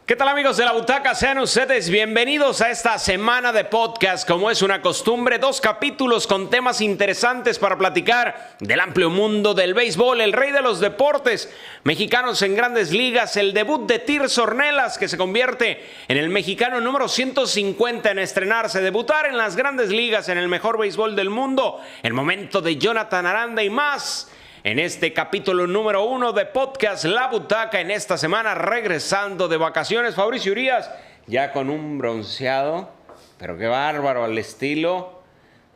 ¿Qué tal, amigos de la butaca? Sean ustedes bienvenidos a esta semana de podcast. Como es una costumbre, 2 capítulos con temas interesantes para platicar del amplio mundo del béisbol, el rey de los deportes mexicanos en grandes ligas, el debut de Tirso Ornelas, que se convierte en el mexicano número 150 en estrenarse, debutar en las grandes ligas, en el mejor béisbol del mundo, el momento de Jonathan Aranda y más. En este capítulo número 1 de podcast La Butaca, en esta semana regresando de vacaciones, Fabricio Urias, ya con un bronceado, pero qué bárbaro, al estilo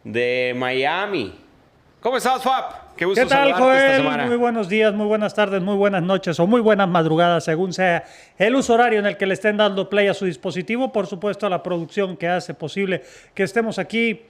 de Miami. ¿Cómo estás, Fab? Qué gusto saludarte esta semana. Muy buenos días, muy buenas tardes, muy buenas noches o muy buenas madrugadas, según sea el uso horario en el que le estén dando play a su dispositivo. Por supuesto, a la producción que hace posible que estemos aquí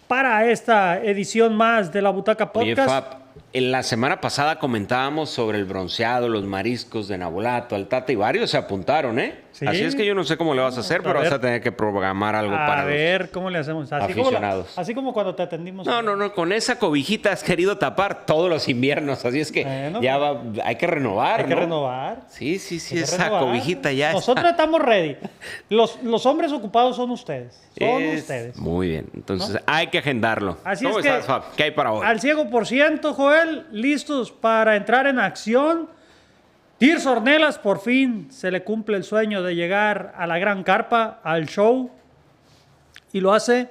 para esta edición más de La Butaca Podcast. Oye, Fab, en la semana pasada comentábamos sobre el bronceado, los mariscos de Nabolato, Altata, y varios se apuntaron, ¿eh? Sí. Así es que yo no sé cómo le vas a hacer, pero vas a tener que programar algo para ver cómo le hacemos. Aficionados. Así como cuando te atendimos. No, con esa cobijita has querido tapar todos los inviernos, así es que hay que renovar, Hay que renovar. Sí, esa cobijita ya Nosotros estamos ready. Los hombres ocupados son ustedes. Ustedes. Muy bien, entonces hay que agendarlo. Así ¿Cómo es estás, Fab? ¿Qué hay para hoy? Al ciego por ciento, Joel, listos para entrar en acción. Tirso Ornelas, por fin se le cumple el sueño de llegar a la gran carpa, al show, y lo hace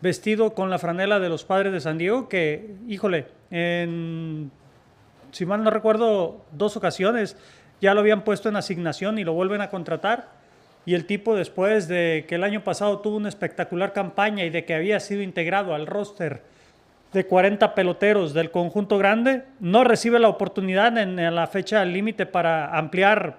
vestido con la franela de los Padres de San Diego, que, híjole, si mal no recuerdo, 2 ocasiones ya lo habían puesto en asignación y lo vuelven a contratar. Y el tipo, después de que el año pasado tuvo una espectacular campaña y de que había sido integrado al roster de 40 peloteros del conjunto grande, no recibe la oportunidad en la fecha límite para ampliar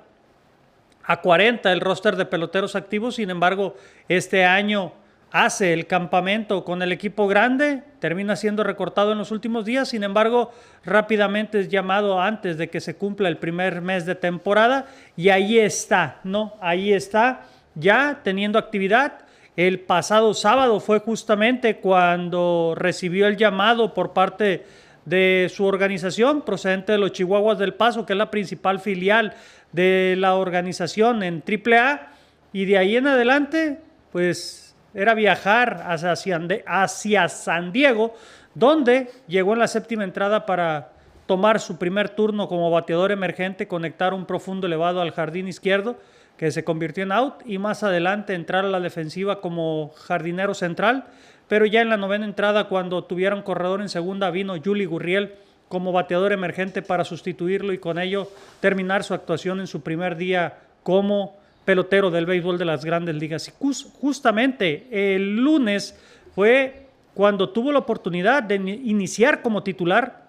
a 40 el roster de peloteros activos. Sin embargo, este año hace el campamento con el equipo grande, termina siendo recortado en los últimos días. Sin embargo, rápidamente es llamado antes de que se cumpla el primer mes de temporada, y ahí está, ¿no? Ahí está, ya teniendo actividad. El pasado sábado fue justamente cuando recibió el llamado por parte de su organización, procedente de los Chihuahuas del Paso, que es la principal filial de la organización en AAA, y de ahí en adelante, pues era viajar hacia San Diego, donde llegó en la 7ª entrada para tomar su primer turno como bateador emergente, conectar un profundo elevado al jardín izquierdo, que se convirtió en out, y más adelante entrar a la defensiva como jardinero central. Pero ya en la 9ª entrada, cuando tuvieron corredor en segunda, vino Yuli Gurriel como bateador emergente para sustituirlo y con ello terminar su actuación en su primer día como pelotero del béisbol de las grandes ligas. Y justamente el lunes fue cuando tuvo la oportunidad de iniciar como titular,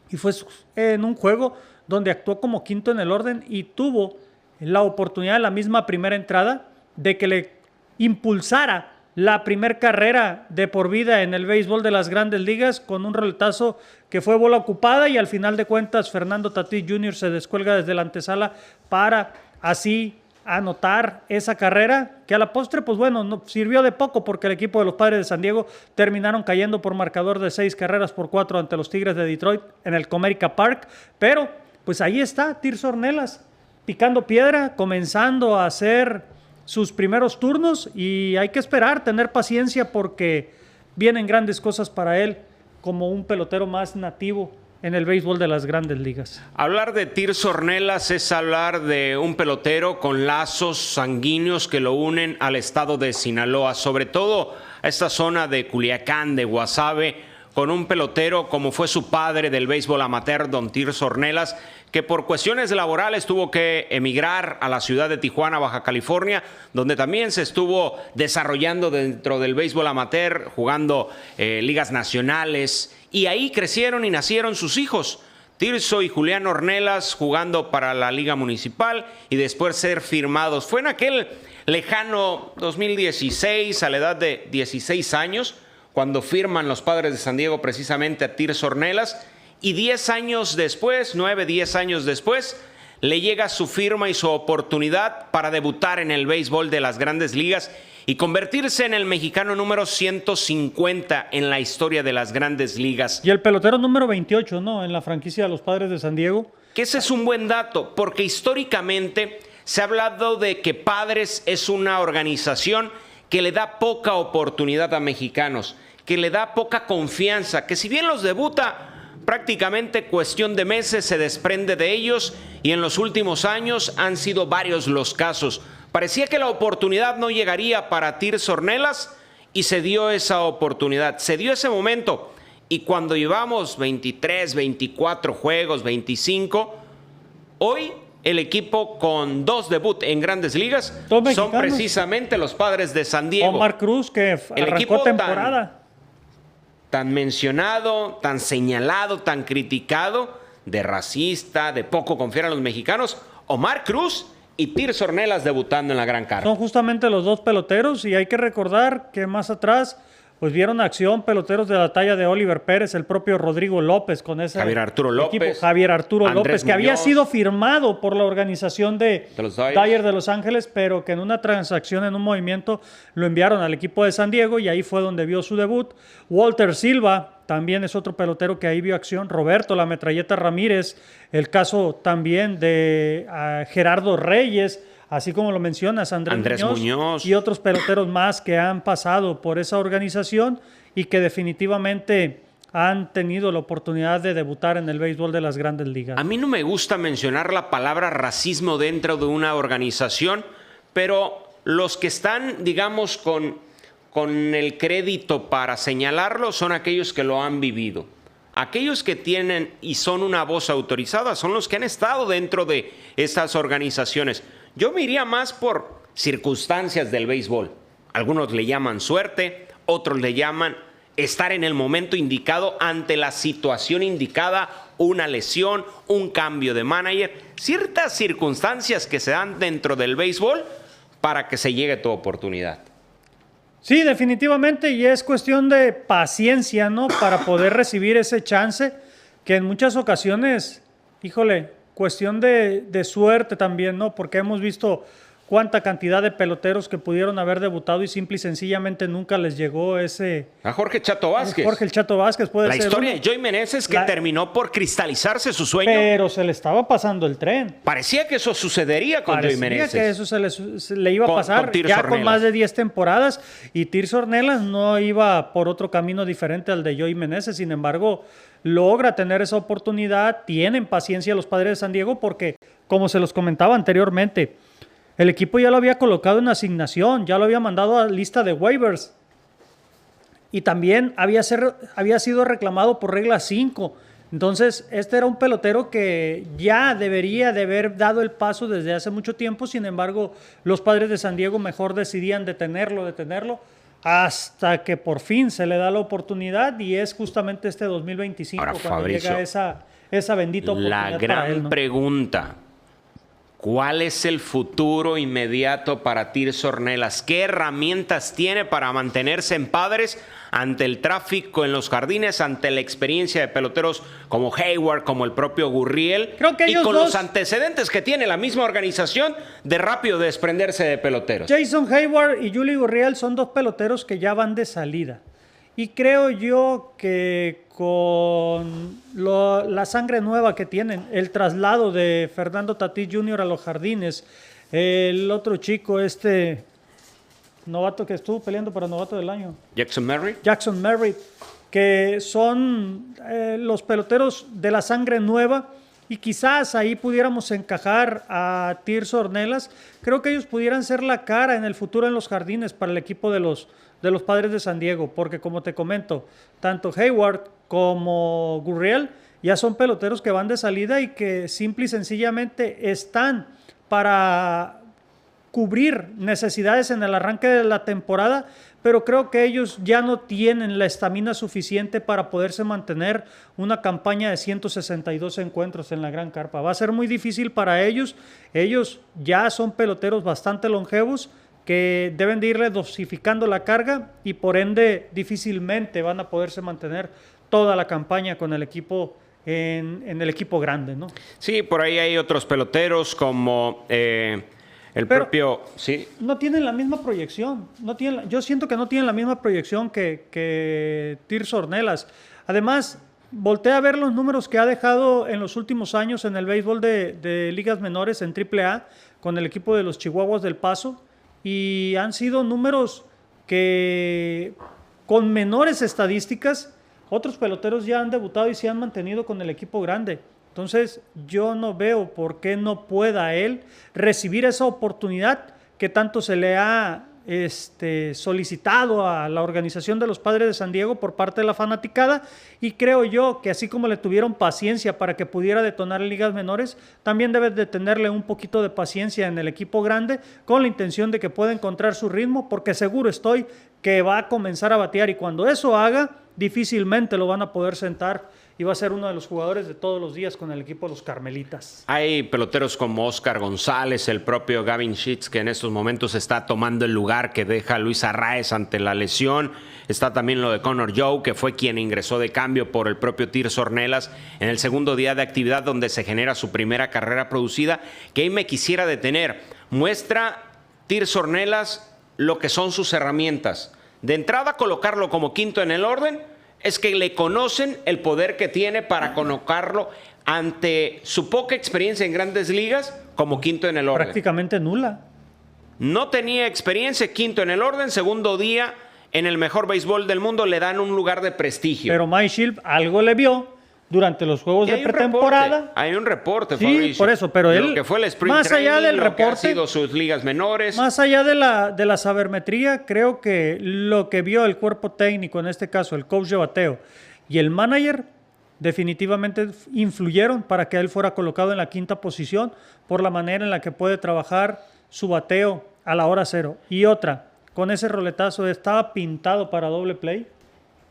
y fue en un juego donde actuó como quinto en el orden y tuvo la oportunidad en la misma primera entrada de que le impulsara la primer carrera de por vida en el béisbol de las grandes ligas, con un roletazo que fue bola ocupada, y al final de cuentas Fernando Tatís Jr. se descuelga desde la antesala para así anotar esa carrera, que a la postre, pues bueno, no sirvió de poco, porque el equipo de los Padres de San Diego terminaron cayendo por marcador de 6-4 ante los Tigres de Detroit en el Comerica Park. Pero pues ahí está Tirso Ornelas, picando piedra, comenzando a hacer sus primeros turnos, y hay que esperar, tener paciencia, porque vienen grandes cosas para él como un pelotero más nativo en el béisbol de las grandes ligas. Hablar de Tirso Ornelas es hablar de un pelotero con lazos sanguíneos que lo unen al estado de Sinaloa, sobre todo a esta zona de Culiacán, de Guasave, con un pelotero como fue su padre del béisbol amateur, don Tirso Ornelas, que por cuestiones laborales tuvo que emigrar a la ciudad de Tijuana, Baja California, donde también se estuvo desarrollando dentro del béisbol amateur, jugando ligas nacionales, y ahí crecieron y nacieron sus hijos, Tirso y Julián Ornelas, jugando para la Liga Municipal y después ser firmados. Fue en aquel lejano 2016, a la edad de 16 años, cuando firman los Padres de San Diego precisamente a Tirso Ornelas, y 10 años después, 10 años después, le llega su firma y su oportunidad para debutar en el béisbol de las grandes ligas y convertirse en el mexicano número 150 en la historia de las grandes ligas. Y el pelotero número 28, ¿no?, en la franquicia de los Padres de San Diego. Que ese es un buen dato, porque históricamente Se ha hablado de que Padres es una organización que le da poca oportunidad a mexicanos, que le da poca confianza, que si bien los debuta, prácticamente cuestión de meses se desprende de ellos y en los últimos años han sido varios los casos. Parecía que la oportunidad no llegaría para Tirso Ornelas y se dio esa oportunidad, se dio ese momento. Y cuando llevamos 23, 24 juegos, 25, hoy el equipo con 2 debuts en Grandes Ligas son precisamente los Padres de San Diego. Omar Cruz, que arrancó temporada. Tan mencionado, tan señalado, tan criticado, de racista, de poco confiar a los mexicanos, Omar Cruz y Tirso Ornelas debutando en la Gran Carpa. Son justamente los 2 peloteros y hay que recordar que más atrás pues vieron acción peloteros de la talla de Oliver Pérez, el propio Rodrigo López con ese Javier Arturo López, equipo, Javier Arturo Andrés López, que Muñoz, había sido firmado por la organización de los Dodgers de Los Ángeles, pero que en una transacción, en un movimiento, lo enviaron al equipo de San Diego y ahí fue donde vio su debut. Walter Silva también es otro pelotero que ahí vio acción. Roberto La Metralleta Ramírez, el caso también de Gerardo Reyes, así como lo mencionas, Andrés Muñoz y otros peloteros más que han pasado por esa organización y que definitivamente han tenido la oportunidad de debutar en el béisbol de las Grandes Ligas. A mí no me gusta mencionar la palabra racismo dentro de una organización, pero los que están, digamos, con el crédito para señalarlo son aquellos que lo han vivido. Aquellos que tienen y son una voz autorizada son los que han estado dentro de estas organizaciones. Yo me iría más por circunstancias del béisbol. Algunos le llaman suerte, otros le llaman estar en el momento indicado ante la situación indicada, una lesión, un cambio de manager, ciertas circunstancias que se dan dentro del béisbol para que se llegue tu oportunidad. Sí, definitivamente, y es cuestión de paciencia, ¿no? Para poder recibir ese chance que en muchas ocasiones, híjole, cuestión de suerte también, ¿no? Porque hemos visto cuánta cantidad de peloteros que pudieron haber debutado y simple y sencillamente nunca les llegó ese... A Jorge Chato Vázquez. Jorge el Chato Vázquez puede ser. La historia de Joey Meneses que terminó por cristalizarse su sueño. Pero se le estaba pasando el tren. Parecía que eso sucedería con Joey Meneses. Parecía que eso se le iba a pasar ya con más de 10 temporadas y Tirso Ornelas no iba por otro camino diferente al de Joey Meneses. Sin embargo, logra tener esa oportunidad. Tienen paciencia los Padres de San Diego porque, como se los comentaba anteriormente, el equipo ya lo había colocado en asignación, ya lo había mandado a lista de waivers. Y también había sido reclamado por regla 5. Entonces, este era un pelotero que ya debería de haber dado el paso desde hace mucho tiempo. Sin embargo, los Padres de San Diego mejor decidían detenerlo, hasta que por fin se le da la oportunidad y es justamente este 2025 ahora, cuando Fabricio, llega esa bendita oportunidad. La gran para él, ¿no? pregunta: ¿cuál es el futuro inmediato para Tirso Ornelas? ¿Qué herramientas tiene para mantenerse en Padres ante el tráfico en los jardines, ante la experiencia de peloteros como Hayward, como el propio Gurriel? Creo que y con los antecedentes que tiene la misma organización de rápido desprenderse de peloteros. Jason Hayward y Yuli Gurriel son 2 peloteros que ya van de salida. Y creo yo que con la sangre nueva que tienen, el traslado de Fernando Tatís Jr. a los jardines, el otro chico, novato que estuvo peleando para novato del año, Jackson Merritt, que son los peloteros de la sangre nueva y quizás ahí pudiéramos encajar a Tirso Ornelas. Creo que ellos pudieran ser la cara en el futuro en los jardines para el equipo de los Padres de San Diego, porque como te comento, tanto Hayward como Gurriel ya son peloteros que van de salida y que simple y sencillamente están para cubrir necesidades en el arranque de la temporada, pero creo que ellos ya no tienen la estamina suficiente para poderse mantener una campaña de 162 encuentros en la Gran Carpa. Va a ser muy difícil para ellos. Ellos ya son peloteros bastante longevos que deben de irle dosificando la carga y por ende difícilmente van a poderse mantener toda la campaña con el equipo en el equipo grande, ¿no? Sí, por ahí hay otros peloteros como sí. No tienen la misma proyección. Yo siento que no tienen la misma proyección que Tirso Ornelas. Además, voltea a ver los números que ha dejado en los últimos años en el béisbol de ligas menores en AAA con el equipo de los Chihuahuas del Paso y han sido números que con menores estadísticas otros peloteros ya han debutado y se han mantenido con el equipo grande. Entonces yo no veo por qué no pueda él recibir esa oportunidad que tanto se le ha solicitado a la organización de los Padres de San Diego por parte de la fanaticada, y creo yo que así como le tuvieron paciencia para que pudiera detonar en ligas menores, también deben de tenerle un poquito de paciencia en el equipo grande con la intención de que pueda encontrar su ritmo, porque seguro estoy que va a comenzar a batear, y cuando eso haga difícilmente lo van a poder sentar y va a ser uno de los jugadores de todos los días con el equipo de los Carmelitas. Hay peloteros como Oscar González, el propio Gavin Sheets, que en estos momentos está tomando el lugar que deja Luis Arraez ante la lesión. Está también lo de Connor Joe, que fue quien ingresó de cambio por el propio Tirso Ornelas en el segundo día de actividad, donde se genera su primera carrera producida, que ahí me quisiera detener. Muestra Tirso Ornelas lo que son sus herramientas. De entrada, colocarlo como quinto en el orden, es que le conocen el poder que tiene para colocarlo ante su poca experiencia en grandes ligas como quinto en el orden. Prácticamente nula. No tenía experiencia, quinto en el orden, segundo día en el mejor béisbol del mundo, le dan un lugar de prestigio. Pero Mike Shildt algo le vio durante los juegos de pretemporada. Hay un reporte, sí, Fabricio. Por eso, pero él, lo que fue el sprint más training, allá del lo reporte, que ha sido sus ligas menores. Más allá de la sabermetría, creo que lo que vio el cuerpo técnico, en este caso el coach de bateo y el manager, definitivamente influyeron para que él fuera colocado en la quinta posición por la manera en la que puede trabajar su bateo a la hora cero. Y otra, con ese roletazo estaba pintado para doble play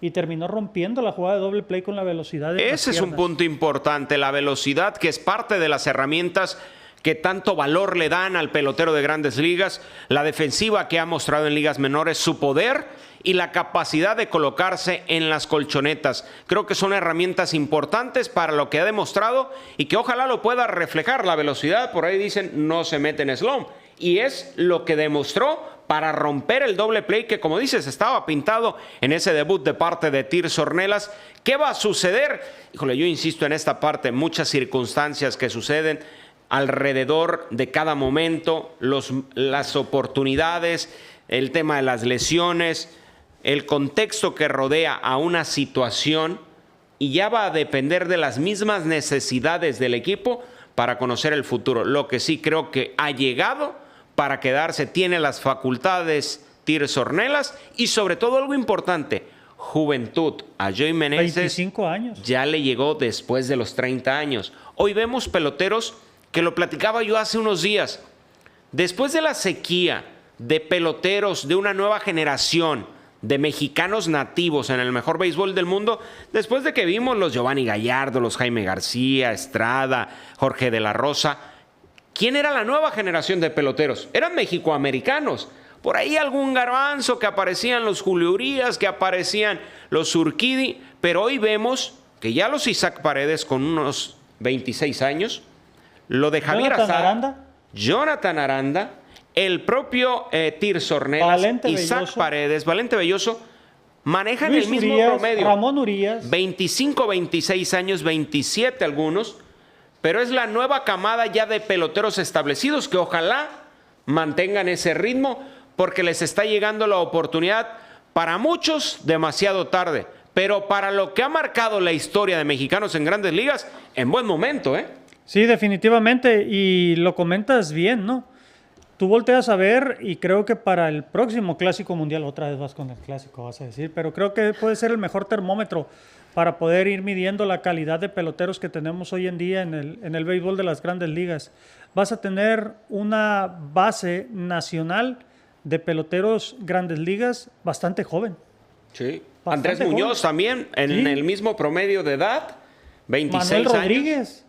y terminó rompiendo la jugada de doble play con la velocidad de Ese es un punto importante, la velocidad, que es parte de las herramientas que tanto valor le dan al pelotero de grandes ligas, la defensiva que ha mostrado en ligas menores, su poder y la capacidad de colocarse en las colchonetas. Creo que son herramientas importantes para lo que ha demostrado y que ojalá lo pueda reflejar. La velocidad, por ahí dicen, no se mete en slump, y es lo que demostró para romper el doble play que, como dices, estaba pintado en ese debut de parte de Tirso Ornelas. ¿Qué va a suceder? Híjole, yo insisto en esta parte, muchas circunstancias que suceden alrededor de cada momento, las oportunidades, el tema de las lesiones, el contexto que rodea a una situación, y ya va a depender de las mismas necesidades del equipo para conocer el futuro. Lo que sí creo que ha llegado para quedarse, tiene las facultades Tirso Ornelas, y sobre todo algo importante, juventud. A Joey Meneses 25 años. Ya le llegó después de los 30 años. Hoy vemos peloteros, que lo platicaba yo hace unos días, después de la sequía de peloteros de una nueva generación de mexicanos nativos en el mejor béisbol del mundo, después de que vimos los Giovanni Gallardo, los Jaime García, Estrada, Jorge de la Rosa, ¿quién era la nueva generación de peloteros? Eran mexicoamericanos. Por ahí algún garbanzo, que aparecían los Julio Urias, que aparecían los Urquidi, pero hoy vemos que ya los Isaac Paredes con unos 26 años, lo de Javier Azar, Jonathan Aranda, el propio Tirso Ornelas, Valente Isaac Belloso, Paredes, Valente Belloso, manejan Luis el mismo Urias, promedio. Ramón Urias. 25, 26 años, 27 algunos, pero es la nueva camada ya de peloteros establecidos que ojalá mantengan ese ritmo, porque les está llegando la oportunidad, para muchos demasiado tarde, pero para lo que ha marcado la historia de mexicanos en grandes ligas, en buen momento, ¿eh? Sí, definitivamente, y lo comentas bien, ¿no? Tú volteas a ver, y creo que para el próximo Clásico Mundial, otra vez vas con el Clásico, vas a decir, pero creo que puede ser el mejor termómetro para poder ir midiendo la calidad de peloteros que tenemos hoy en día en el béisbol de las grandes ligas. Vas a tener una base nacional de peloteros grandes ligas bastante joven. Sí. Bastante Andrés Muñoz joven. también, en el mismo promedio de edad, 26 Manuel años. Rodríguez.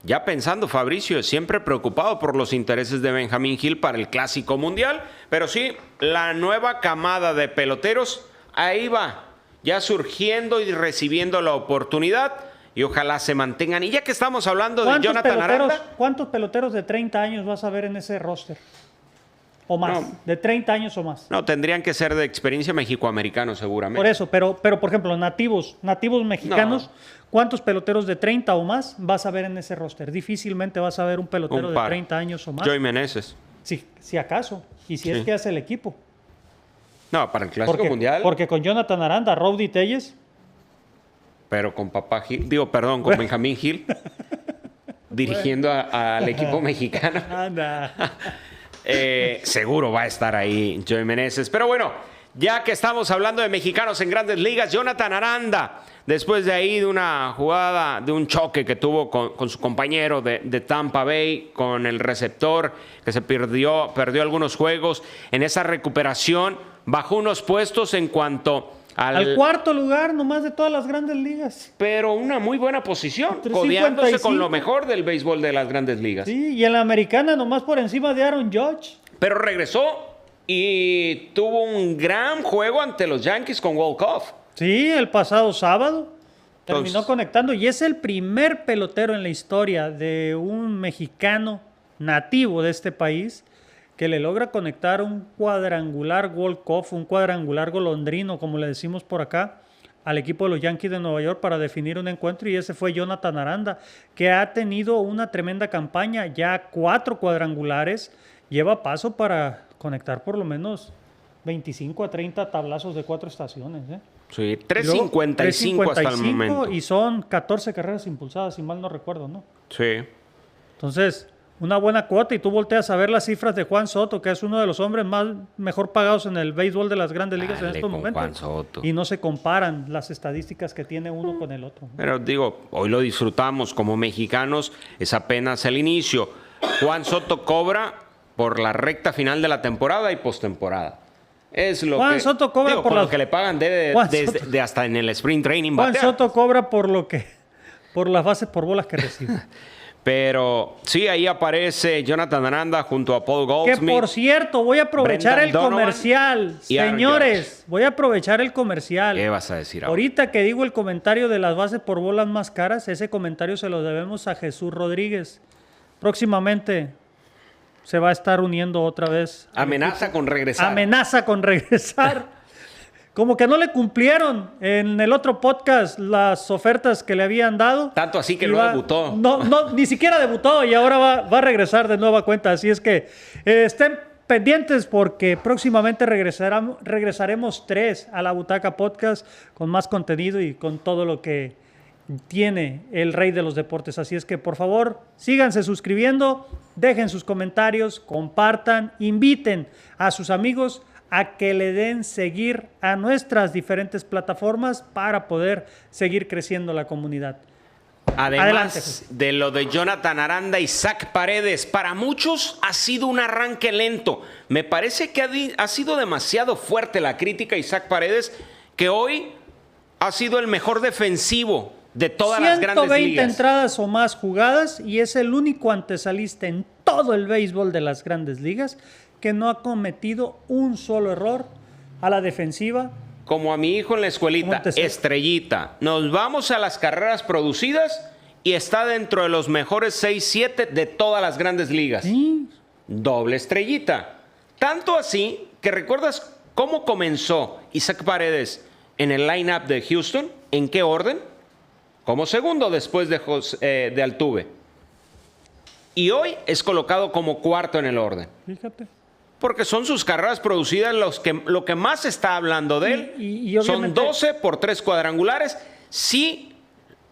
Ya pensando, Fabricio, siempre preocupado por los intereses de Benjamín Gil para el Clásico Mundial, pero sí, la nueva camada de peloteros, ahí va, ya surgiendo y recibiendo la oportunidad, y ojalá se mantengan. Y ya que estamos hablando de Jonathan Aranda, ¿Cuántos peloteros de 30 años vas a ver en ese roster? o más, No. de 30 años o más. No, tendrían que ser de experiencia mexicoamericano seguramente. Por eso, pero por ejemplo, nativos mexicanos, ¿cuántos peloteros de 30 o más vas a ver en ese roster? Difícilmente vas a ver un pelotero Un de par. 30 años o más. Joey Meneses. Si acaso, y si es Sí. que hace el equipo. No, para el Clásico Mundial, Porque con Jonathan Aranda, Rowdy Telles, pero con Papá Gil, con Benjamín Gil, dirigiendo al equipo mexicano. anda. Seguro va a estar ahí Joey Meneses. Pero bueno, ya que estamos hablando de mexicanos en grandes ligas, Jonathan Aranda, después de ahí de una jugada, de un choque que tuvo con su compañero de Tampa Bay, con el receptor, que se perdió algunos juegos, en esa recuperación bajó unos puestos en cuanto Al cuarto lugar nomás de todas las grandes ligas. pero una muy buena posición, 355. codeándose con lo mejor del béisbol de las grandes ligas. Sí, y en la americana nomás por encima de Aaron Judge. Pero regresó y tuvo un gran juego ante los Yankees con Wolkoff. Sí, el pasado sábado terminó Entonces- conectando y es el primer pelotero en la historia de un mexicano nativo de este país que le logra conectar un cuadrangular walk-off, un cuadrangular golondrino, como le decimos por acá, al equipo de los Yankees de Nueva York para definir un encuentro, y ese fue Jonathan Aranda, que ha tenido una tremenda campaña, ya 4 cuadrangulares, lleva paso para conectar por lo menos 25 a 30 tablazos de 4 estaciones, ¿eh? Sí, Y luego, 3.55 hasta el momento. Y son 14 carreras impulsadas, si mal no recuerdo, ¿no? Sí. Entonces, una buena cuota, y tú volteas a ver las cifras de Juan Soto, que es uno de los hombres mejor pagados en el béisbol de las grandes ligas en Dale estos con momentos. Juan Soto. Y no se comparan las estadísticas que tiene uno con el otro. Pero digo, hoy lo disfrutamos como mexicanos, es apenas el inicio. Juan Soto cobra por la recta final de la temporada y postemporada. Es lo Juan que, Soto cobra digo, por con las- lo que le pagan debe Juan desde Soto- de hasta en el sprint training Juan batear. Soto cobra por las bases por bolas que recibe. Pero sí, ahí aparece Jonathan Aranda junto a Paul Que Goldschmidt. por cierto, voy a aprovechar Brendan el Donovan comercial. y Aaron Señores, voy a aprovechar el comercial. ¿Qué vas a decir ahora? Ahorita que digo el comentario de las bases por bolas más caras, ese comentario se lo debemos a Jesús Rodríguez. Próximamente se va a estar uniendo otra vez. Amenaza con regresar. Amenaza con regresar. Como que no le cumplieron en el otro podcast las ofertas que le habían dado. Tanto así que Y no debutó. No, ni siquiera debutó y ahora va a regresar de nueva cuenta. Así es que estén pendientes porque próximamente regresaremos 3 a la Butaca Podcast con más contenido y con todo lo que tiene el rey de los deportes. Así es que por favor síganse suscribiendo, dejen sus comentarios, compartan, inviten a sus amigos a que le den seguir a nuestras diferentes plataformas para poder seguir creciendo la comunidad. Además Adelante, José. de lo de Jonathan Aranda y Zach Paredes, para muchos ha sido un arranque lento. Me parece que ha sido demasiado fuerte la crítica a Zach Paredes, que hoy ha sido el mejor defensivo de todas las grandes 120 ligas. entradas o más jugadas y es el único antesalista en todo el béisbol de las grandes ligas que no ha cometido un solo error a la defensiva. Como a mi hijo en la escuelita, ¿Cómo te- estrellita. Nos vamos a las carreras producidas y está dentro de los mejores 6-7 de todas las grandes ligas. Sí, Doble estrellita. Tanto así que recuerdas cómo comenzó Isaac Paredes en el lineup de Houston, ¿en qué orden? Como segundo después de Altuve. Y hoy es colocado como cuarto en el orden. fíjate. Porque son sus carreras producidas lo que más se está hablando de él. Y Son obviamente- 12 por 3 cuadrangulares. Si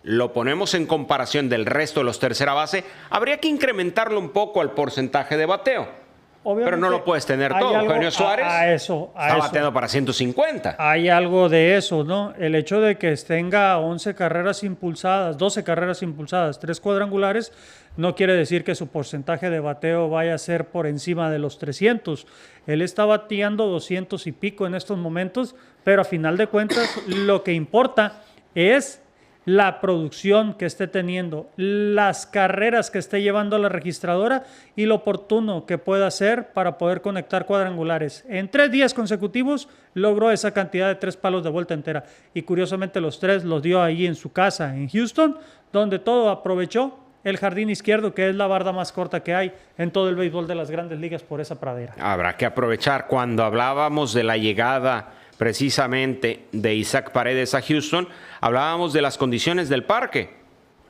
lo ponemos en comparación del resto de los tercera base, habría que incrementarlo un poco al porcentaje de bateo. Obviamente, Pero no lo puedes tener hay todo. algo Eugenio Suárez a está eso. bateando para 150. Hay algo de eso, ¿no? El hecho de que tenga 11 carreras impulsadas, 12 carreras impulsadas, 3 cuadrangulares, no quiere decir que su porcentaje de bateo vaya a ser por encima de los 300. Él está bateando 200 y pico en estos momentos, pero a final de cuentas lo que importa es la producción que esté teniendo, las carreras que esté llevando a la registradora y lo oportuno que pueda hacer para poder conectar cuadrangulares. En 3 días consecutivos logró esa cantidad de 3 palos de vuelta entera y curiosamente los 3 los dio ahí en su casa en Houston, donde todo aprovechó el jardín izquierdo, que es la barda más corta que hay en todo el béisbol de las Grandes Ligas por esa pradera. Habrá que aprovechar. Cuando hablábamos de la llegada precisamente de Isaac Paredes a Houston, hablábamos de las condiciones del parque.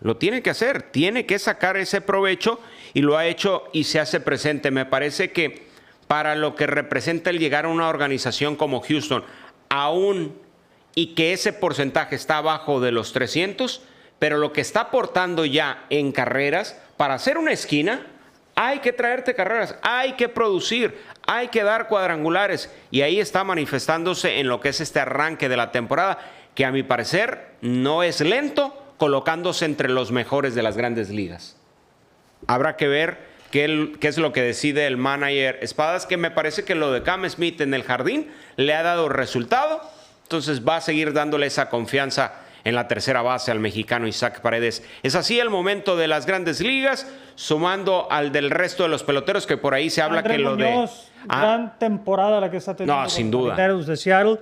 Lo tiene que hacer, tiene que sacar ese provecho y lo ha hecho y se hace presente. Me parece que para lo que representa el llegar a una organización como Houston, aún y que ese porcentaje está abajo de los 300, pero lo que está aportando ya en carreras, para hacer una esquina, hay que traerte carreras, hay que producir, hay que dar cuadrangulares, y ahí está manifestándose en lo que es este arranque de la temporada, que a mi parecer no es lento, colocándose entre los mejores de las Grandes Ligas. Habrá que ver qué es lo que decide el manager Espadas, que me parece que lo de Cam Smith en el jardín le ha dado resultado, entonces va a seguir dándole esa confianza en la tercera base al mexicano Isaac Paredes. Es así el momento de las Grandes Ligas, sumando al del resto de los peloteros, que por ahí se habla Andrés que lo Muñoz, gran temporada la que está teniendo No, sin duda. los Marineros de Seattle.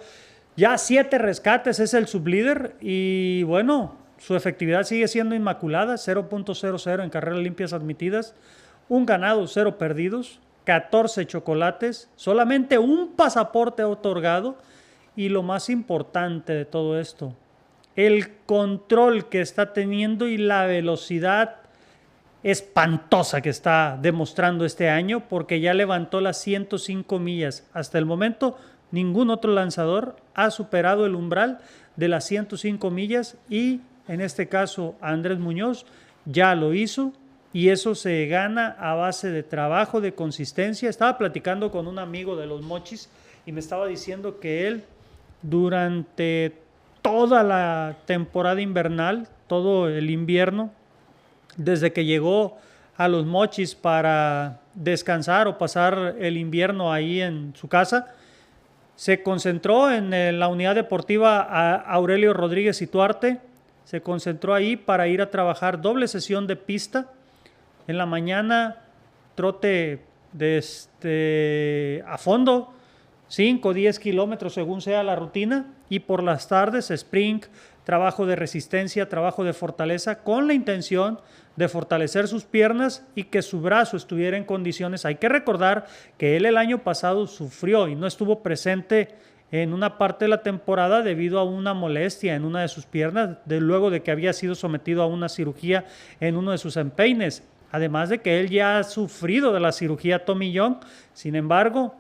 Ya 7 rescates, es el sublíder y bueno, su efectividad sigue siendo inmaculada, 0.00 en carreras limpias admitidas, 1 ganado, 0 perdidos, 14 chocolates, solamente un pasaporte otorgado y lo más importante de todo esto, el control que está teniendo y la velocidad espantosa que está demostrando este año, porque ya levantó las 105 millas. Hasta el momento, ningún otro lanzador ha superado el umbral de las 105 millas y en este caso Andrés Muñoz ya lo hizo y eso se gana a base de trabajo, de consistencia. Estaba platicando con un amigo de los Mochis y me estaba diciendo que él durante toda la temporada invernal, todo el invierno, desde que llegó a los Mochis para descansar o pasar el invierno ahí en su casa, se concentró en la unidad deportiva Aurelio Rodríguez y Tuarte, se concentró ahí para ir a trabajar doble sesión de pista. En la mañana, trote a fondo, 5 o 10 kilómetros según sea la rutina, y por las tardes sprint, trabajo de resistencia, trabajo de fortaleza, con la intención de fortalecer sus piernas y que su brazo estuviera en condiciones. Hay que recordar que él el año pasado sufrió y no estuvo presente en una parte de la temporada debido a una molestia en una de sus piernas, luego de que había sido sometido a una cirugía en uno de sus empeines. Además de que él ya ha sufrido de la cirugía Tommy John. Sin embargo,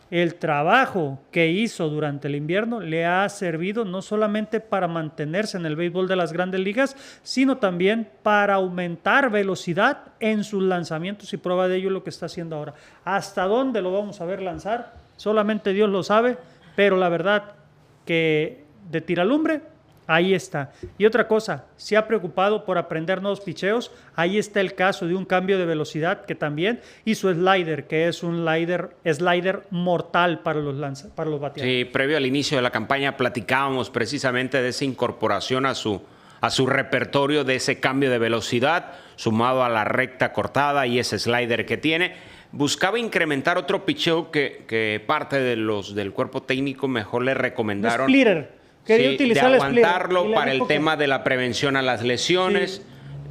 el trabajo que hizo durante el invierno le ha servido no solamente para mantenerse en el béisbol de las Grandes Ligas, sino también para aumentar velocidad en sus lanzamientos, y prueba de ello es lo que está haciendo ahora. ¿Hasta dónde lo vamos a ver lanzar? Solamente Dios lo sabe, pero la verdad que de tiralumbre, ahí está. Y otra cosa, se ha preocupado por aprender nuevos picheos. Ahí está el caso de un cambio de velocidad que también hizo slider, que es un slider mortal para los bateadores. Sí, previo al inicio de la campaña platicábamos precisamente de esa incorporación a su repertorio, de ese cambio de velocidad, sumado a la recta cortada y ese slider que tiene. Buscaba incrementar otro picheo que parte de los del cuerpo técnico mejor le recomendaron. Splitter. Quería utilizar de aguantarlo para el tema de la prevención a las lesiones.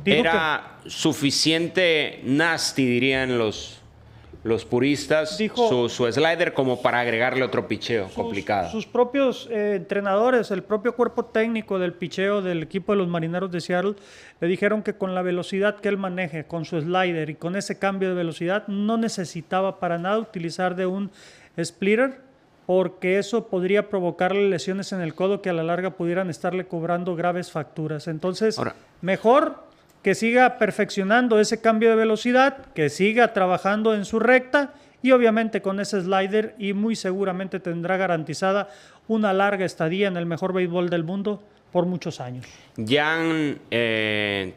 Sí, era suficiente nasty, dirían los puristas, su slider como para agregarle otro picheo complicado. Sus propios entrenadores, el propio cuerpo técnico del picheo del equipo de los Marineros de Seattle, le dijeron que con la velocidad que él maneje, con su slider y con ese cambio de velocidad, no necesitaba para nada utilizar de un splitter, porque eso podría provocarle lesiones en el codo que a la larga pudieran estarle cobrando graves facturas. Entonces, mejor que siga perfeccionando ese cambio de velocidad, que siga trabajando en su recta y obviamente con ese slider, y muy seguramente tendrá garantizada una larga estadía en el mejor béisbol del mundo por muchos años. Ya han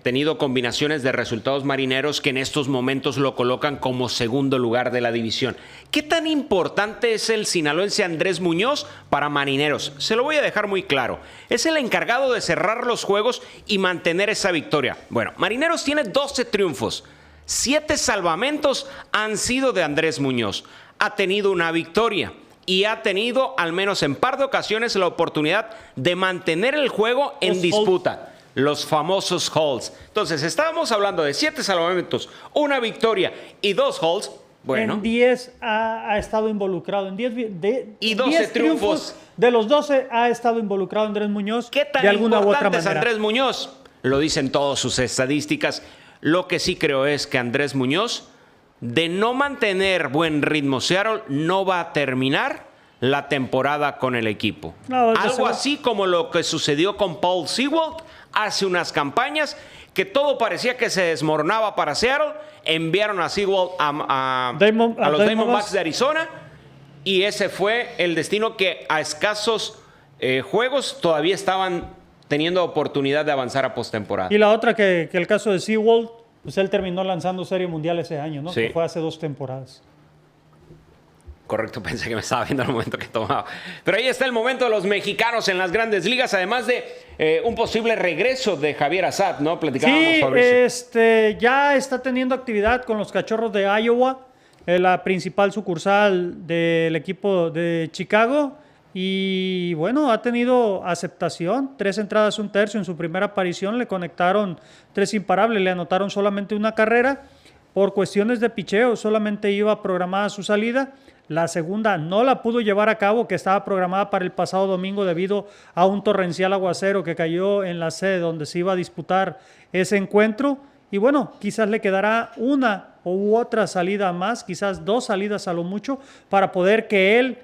tenido combinaciones de resultados Marineros que en estos momentos lo colocan como segundo lugar de la división. ¿Qué tan importante es el sinaloense Andrés Muñoz para Marineros? Se lo voy a dejar muy claro. Es el encargado de cerrar los juegos y mantener esa victoria. Bueno, Marineros tiene 12 triunfos. 7 salvamentos han sido de Andrés Muñoz. Ha tenido una victoria y ha tenido, al menos en par de ocasiones, la oportunidad de mantener el juego en disputa. los famosos holds. Entonces, estábamos hablando de 7 salvamentos, 1 victoria y 2 holds. Bueno. En 10 ha estado involucrado. En 10 y 12 10 triunfos. De los 12 ha estado involucrado Andrés Muñoz. ¿Qué tan de alguna u otra importante es manera. Andrés Muñoz? Lo dicen todas sus estadísticas. Lo que sí creo es que Andrés Muñoz, de no mantener buen ritmo Seattle, no va a terminar la temporada con el equipo. No, algo así como lo que sucedió con Paul Sewald hace unas campañas, que todo parecía que se desmoronaba para Seattle. Enviaron a Sewald a los Diamondbacks de Arizona, y ese fue el destino que a escasos juegos todavía estaban teniendo oportunidad de avanzar a postemporada. Y la otra que el caso de Sewald, pues él terminó lanzando Serie Mundial ese año, ¿no? Sí. Que fue hace 2 temporadas. Correcto, pensé que me estaba viendo el momento que tomaba. Pero ahí está el momento de los mexicanos en las grandes ligas, además de un posible regreso de Javier Assad, ¿no? Platicábamos, Sí, Fabricio. ya está teniendo actividad con los Cachorros de Iowa, la principal sucursal del equipo de Chicago. Y bueno, ha tenido aceptación, 3 entradas, 1 tercio en su primera aparición, le conectaron 3 imparables, le anotaron solamente 1 carrera. Por cuestiones de picheo, solamente iba programada su salida. La segunda no la pudo llevar a cabo, que estaba programada para el pasado domingo debido a un torrencial aguacero que cayó en la sede donde se iba a disputar ese encuentro. Y bueno, quizás le quedará una u otra salida más, quizás 2 salidas a lo mucho, para poder que él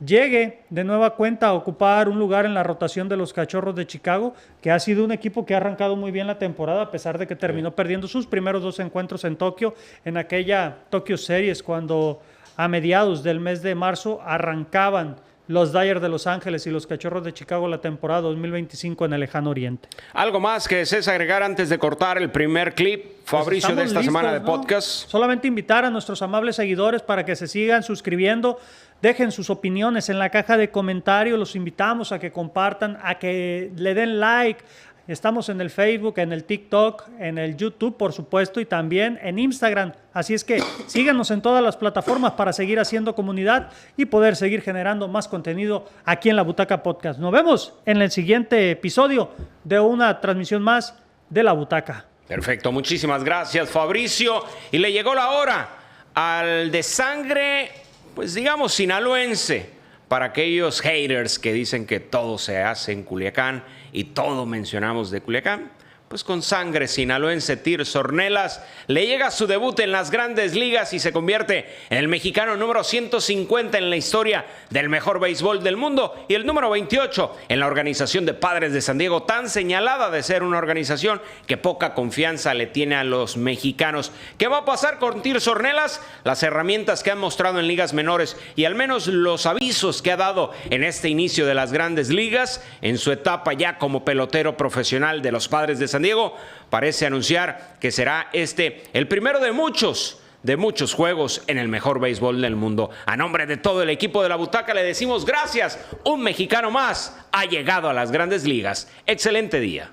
llegue de nueva cuenta a ocupar un lugar en la rotación de los Cachorros de Chicago, que ha sido un equipo que ha arrancado muy bien la temporada, a pesar de que terminó perdiendo sus primeros 2 encuentros en Tokio, en aquella Tokyo Series, cuando a mediados del mes de marzo arrancaban los Dodgers de Los Ángeles y los Cachorros de Chicago la temporada 2025 en el lejano oriente. ¿Algo más que desees agregar antes de cortar el primer clip, Fabricio, Pues de esta listos, semana de ¿no? podcast? Solamente invitar a nuestros amables seguidores para que se sigan suscribiendo, dejen sus opiniones en la caja de comentarios, los invitamos a que compartan, a que le den like. Estamos en el Facebook, en el TikTok, en el YouTube, por supuesto, y también en Instagram. Así es que síganos en todas las plataformas para seguir haciendo comunidad y poder seguir generando más contenido aquí en La Butaca Podcast. Nos vemos en el siguiente episodio de una transmisión más de La Butaca. Perfecto, muchísimas gracias, Fabricio. Y le llegó la hora al de sangre, pues digamos, sinaloense, para aquellos haters que dicen que todo se hace en Culiacán y todo mencionamos de Culiacán. Pues con sangre sinaloense, Tirso Ornelas le llega su debut en las grandes ligas y se convierte en el mexicano número 150 en la historia del mejor béisbol del mundo y el número 28 en la organización de Padres de San Diego, tan señalada de ser una organización que poca confianza le tiene a los mexicanos. ¿Qué va a pasar con Tirso Ornelas? Las herramientas que han mostrado en ligas menores y al menos los avisos que ha dado en este inicio de las grandes ligas, en su etapa ya como pelotero profesional de los Padres de San Diego, parece anunciar que será el primero de muchos juegos en el mejor béisbol del mundo. A nombre de todo el equipo de La Butaca le decimos gracias. Un mexicano más ha llegado a las grandes ligas. Excelente día.